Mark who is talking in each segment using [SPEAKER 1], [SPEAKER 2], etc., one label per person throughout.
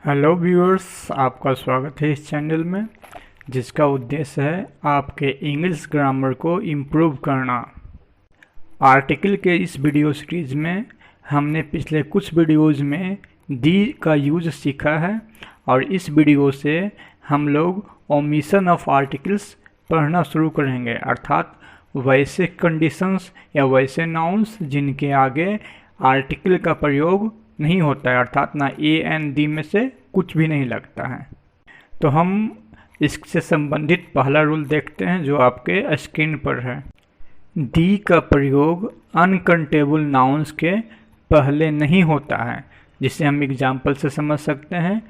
[SPEAKER 1] Hello viewers, आपका स्वागत है इस चैनल में जिसका उद्देश्य है आपके इंग्लिश ग्रामर को इम्प्रूव करना। आर्टिकल के इस वीडियो सीरीज में हमने पिछले कुछ वीडियोज़ में दी का यूज सीखा है और इस वीडियो से हम लोग ओमिशन ऑफ आर्टिकल्स पढ़ना शुरू करेंगे, अर्थात वैसे कंडीशंस या वैसे नाउन्स जिनके आगे आर्टिकल का प्रयोग नहीं होता है, अर्थात ना ए एंड दी में से कुछ भी नहीं लगता है। तो हम इससे संबंधित पहला रूल देखते हैं जो आपके स्क्रीन पर है। दी का प्रयोग अनकाउंटेबल नाउन्स के पहले नहीं होता है, जिसे हम एग्जाम्पल से समझ सकते हैं।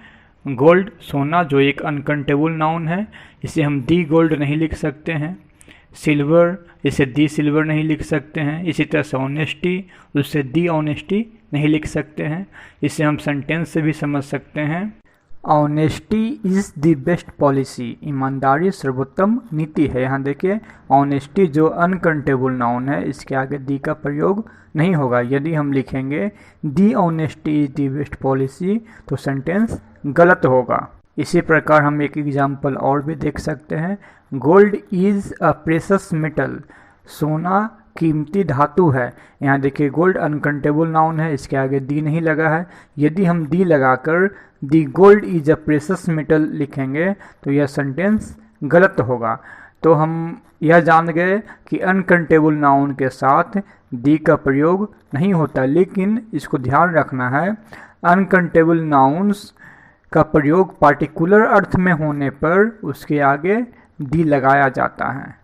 [SPEAKER 1] गोल्ड सोना जो एक अनकाउंटेबल नाउन है, इसे हम दी गोल्ड नहीं लिख सकते हैं। सिल्वर इसे दी सिल्वर नहीं लिख सकते हैं। इसी तरह से ऑनेस्टी उससे दी ऑनेस्टी नहीं लिख सकते हैं। इसे हम सेंटेंस से भी समझ सकते हैं। Honesty is the best policy, ईमानदारी सर्वोत्तम नीति है। यहाँ देखिए ऑनेस्टी जो अनकाउंटेबल नाउन है, इसके आगे दी का प्रयोग नहीं होगा। यदि हम लिखेंगे the honesty is the best policy तो सेंटेंस गलत होगा। इसी प्रकार हम एक एग्जाम्पल और भी देख सकते हैं। Gold is a precious metal, सोना कीमती धातु है। यहाँ देखिए गोल्ड अनकाउंटेबल नाउन है, इसके आगे दी नहीं लगा है। यदि हम दी लगाकर दी gold is a precious metal लिखेंगे तो यह सेंटेंस गलत होगा। तो हम यह जान गए कि अनकाउंटेबल नाउन के साथ दी का प्रयोग नहीं होता, लेकिन इसको ध्यान रखना है अनकाउंटेबल नाउन्स का प्रयोग पार्टिकुलर अर्थ में होने पर उसके आगे दी लगाया जाता है।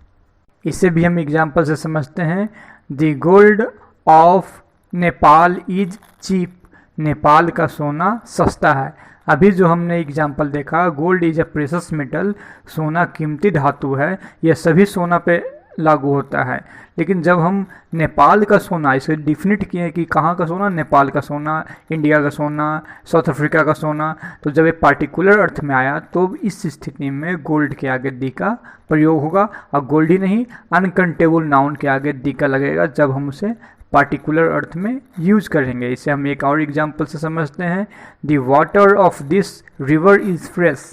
[SPEAKER 1] इसे भी हम एग्जाम्पल से समझते हैं। The gold of Nepal is cheap, Nepal का सोना सस्ता है। अभी जो हमने एग्जाम्पल देखा gold is a precious metal, सोना कीमती धातु है, यह सभी सोना पे लागू होता है। लेकिन जब हम नेपाल का सोना इसे डिफिनिट किए कि कहाँ का सोना, नेपाल का सोना, इंडिया का सोना, साउथ अफ्रीका का सोना, तो जब ये पार्टिकुलर अर्थ में आया तो इस स्थिति में गोल्ड के आगे दी का प्रयोग होगा। और गोल्ड ही नहीं अनकाउंटेबल नाउन के आगे दी का लगेगा जब हम उसे पार्टिकुलर अर्थ में यूज करेंगे। इसे हम एक और एग्जाम्पल से समझते हैं। The water of this river is fresh,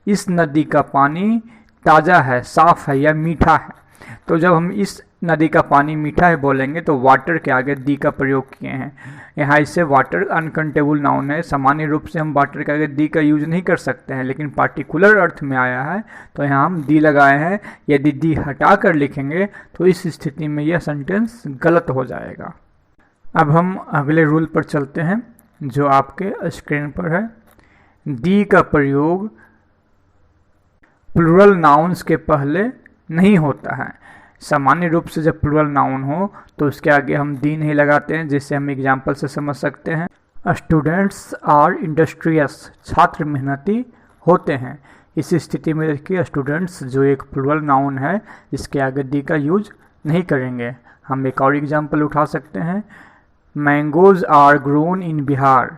[SPEAKER 1] इस नदी का पानी ताज़ा है, साफ है या मीठा है। तो जब हम इस नदी का पानी मीठा है बोलेंगे तो वाटर के आगे दी का प्रयोग किए हैं। यहाँ इससे वाटर अनकाउंटेबल नाउन है, सामान्य रूप से हम वाटर के आगे दी का यूज नहीं कर सकते हैं, लेकिन पार्टिकुलर अर्थ में आया है तो यहाँ हम दी लगाए हैं। यदि दी हटा कर लिखेंगे तो इस स्थिति में यह सेंटेंस गलत हो जाएगा। अब हम अगले रूल पर चलते हैं जो आपके स्क्रीन पर है। दी का प्रयोग प्लूरल नाउन्स के पहले नहीं होता है। सामान्य रूप से जब प्लूरल नाउन हो तो उसके आगे हम दी नहीं लगाते हैं, जिससे हम एग्जाम्पल से समझ सकते हैं। स्टूडेंट्स आर इंडस्ट्रियस, छात्र मेहनती होते हैं। इस स्थिति में देखिए स्टूडेंट्स जो एक प्लूरल नाउन है, इसके आगे दी का यूज नहीं करेंगे। हम एक और एग्जाम्पल उठा सकते हैं। Mangoes are grown in Bihar,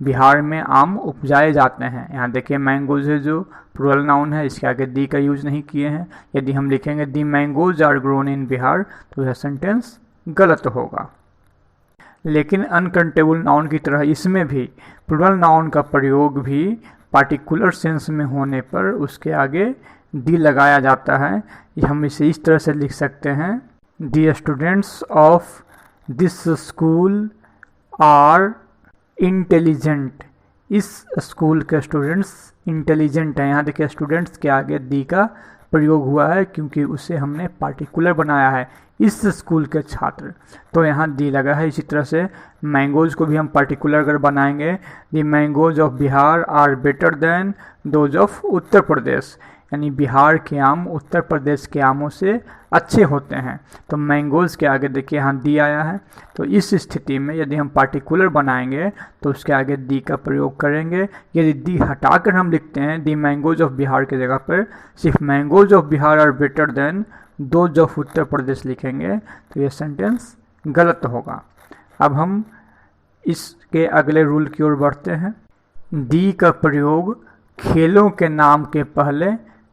[SPEAKER 1] Bihar में आम उपजाए जाते हैं। यहाँ देखिए मैंगोज है जो प्लूरल नाउन है, इसके आगे दी का यूज नहीं किए हैं। यदि हम लिखेंगे the mangoes are grown in Bihar तो यह सेंटेंस गलत होगा। लेकिन अनकाउंटेबल नाउन की तरह इसमें भी प्लूरल नाउन का प्रयोग भी पार्टिकुलर सेंस में होने पर उसके आगे दी लगाया जाता है। हम इसे इस तरह से लिख सकते हैं। The students of this school are intelligent, इस स्कूल के स्टूडेंट्स इंटेलिजेंट हैं। यहाँ देखिए स्टूडेंट्स के आगे दी का प्रयोग हुआ है क्योंकि उसे हमने पार्टिकुलर बनाया है, इस स्कूल के छात्र, तो यहाँ दी लगा है। इसी तरह से मैंगोज को भी हम पार्टिकुलर अगर बनाएंगे, the mangoes of Bihar are better than those of Uttar Pradesh, यानी बिहार के आम उत्तर प्रदेश के आमों से अच्छे होते हैं। तो मैंगोज के आगे देखिए यहाँ दी आया है। तो इस स्थिति में यदि हम पार्टिकुलर बनाएंगे तो उसके आगे दी का प्रयोग करेंगे। यदि दी हटाकर हम लिखते हैं दी मैंगोज ऑफ बिहार के जगह पर सिर्फ mangoes of Bihar are better than those of Uttar Pradesh लिखेंगे तो यह सेंटेंस गलत होगा। अब हम इसके अगले रूल की ओर बढ़ते हैं। दी का प्रयोग खेलों के नाम के पहले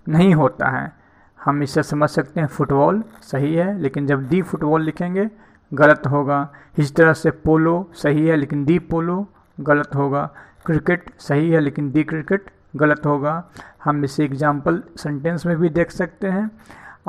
[SPEAKER 1] नहीं होता है। हम इसे समझ सकते हैं फुटबॉल सही है, लेकिन जब दी फुटबॉल लिखेंगे गलत होगा। इस तरह से पोलो सही है, लेकिन दी पोलो गलत होगा। क्रिकेट सही है, लेकिन दी क्रिकेट गलत होगा। हम इसे एग्जाम्पल सेंटेंस में भी देख सकते हैं।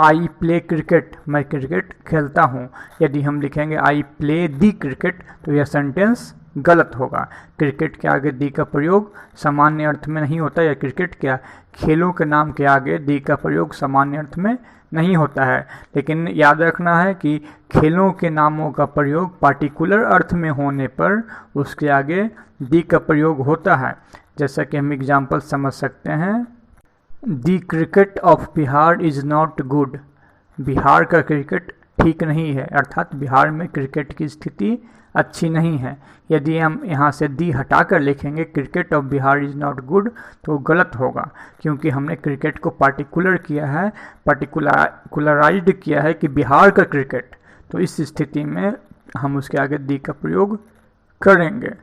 [SPEAKER 1] आई प्ले क्रिकेट, मैं क्रिकेट खेलता हूँ। यदि हम लिखेंगे आई प्ले दी क्रिकेट तो यह सेंटेंस गलत होगा। क्रिकेट के आगे दी का प्रयोग सामान्य अर्थ में नहीं होता, या क्रिकेट क्या खेलों के नाम के आगे दी का प्रयोग सामान्य अर्थ में नहीं होता है। लेकिन याद रखना है कि खेलों के नामों का प्रयोग पार्टिकुलर अर्थ में होने पर उसके आगे दी का प्रयोग होता है। जैसा कि हम एग्जाम्पल समझ सकते हैं, the cricket of Bihar is not good. Bihar का क्रिकेट ठीक नहीं है, अर्थात बिहार में क्रिकेट की स्थिति अच्छी नहीं है। यदि हम यहाँ से दी हटाकर लिखेंगे cricket of Bihar is not good तो गलत होगा, क्योंकि हमने क्रिकेट को पार्टिकुलर किया है, पार्टिकुलराइज्ड किया है कि बिहार का क्रिकेट। तो इस स्थिति में हम उसके आगे दी का प्रयोग करेंगे।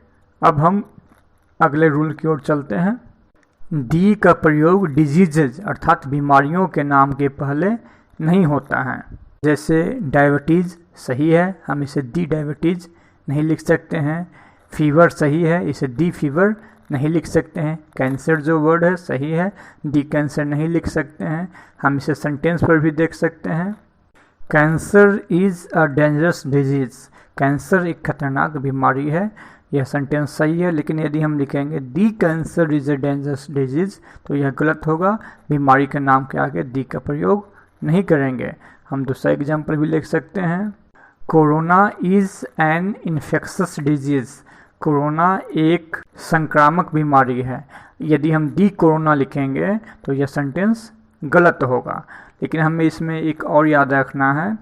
[SPEAKER 1] अब हम अगले रूल की ओर चलते हैं। दी का प्रयोग डिजीजेज अर्थात बीमारियों के नाम के पहले नहीं होता है। जैसे डायबिटीज़ सही है, हम इसे दी डायबिटीज़ नहीं लिख सकते हैं। फीवर सही है, इसे दी फीवर नहीं लिख सकते हैं। कैंसर जो वर्ड है सही है, दी कैंसर नहीं लिख सकते हैं। हम इसे सेंटेंस पर भी देख सकते हैं। Cancer is a dangerous disease, cancer एक खतरनाक बीमारी है, यह सेंटेंस सही है। लेकिन यदि हम लिखेंगे the cancer is a dangerous disease तो यह गलत होगा। बीमारी के नाम के आगे दी का प्रयोग नहीं करेंगे। हम दूसरा एग्जाम्पल भी लिख सकते हैं। Corona is an infectious disease, corona एक संक्रामक बीमारी है। यदि हम दी कोरोना लिखेंगे तो यह सेंटेंस गलत होगा। लेकिन हमें इसमें एक और याद रखना है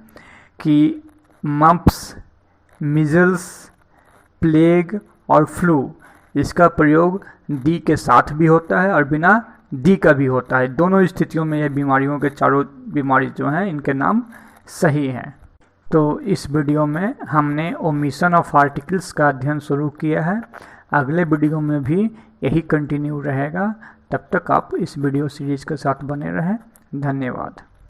[SPEAKER 1] कि मम्प्स, मिजल्स, प्लेग और फ्लू इसका प्रयोग दी के साथ भी होता है और बिना दी का भी होता है। दोनों स्थितियों में यह बीमारियों के चारों बीमारी जो हैं इनके नाम सही हैं। तो इस वीडियो में हमने ओमिशन ऑफ आर्टिकल्स का अध्ययन शुरू किया है। अगले वीडियो में भी यही कंटिन्यू रहेगा। तब तक आप इस वीडियो सीरीज़ के साथ बने रहें। धन्यवाद।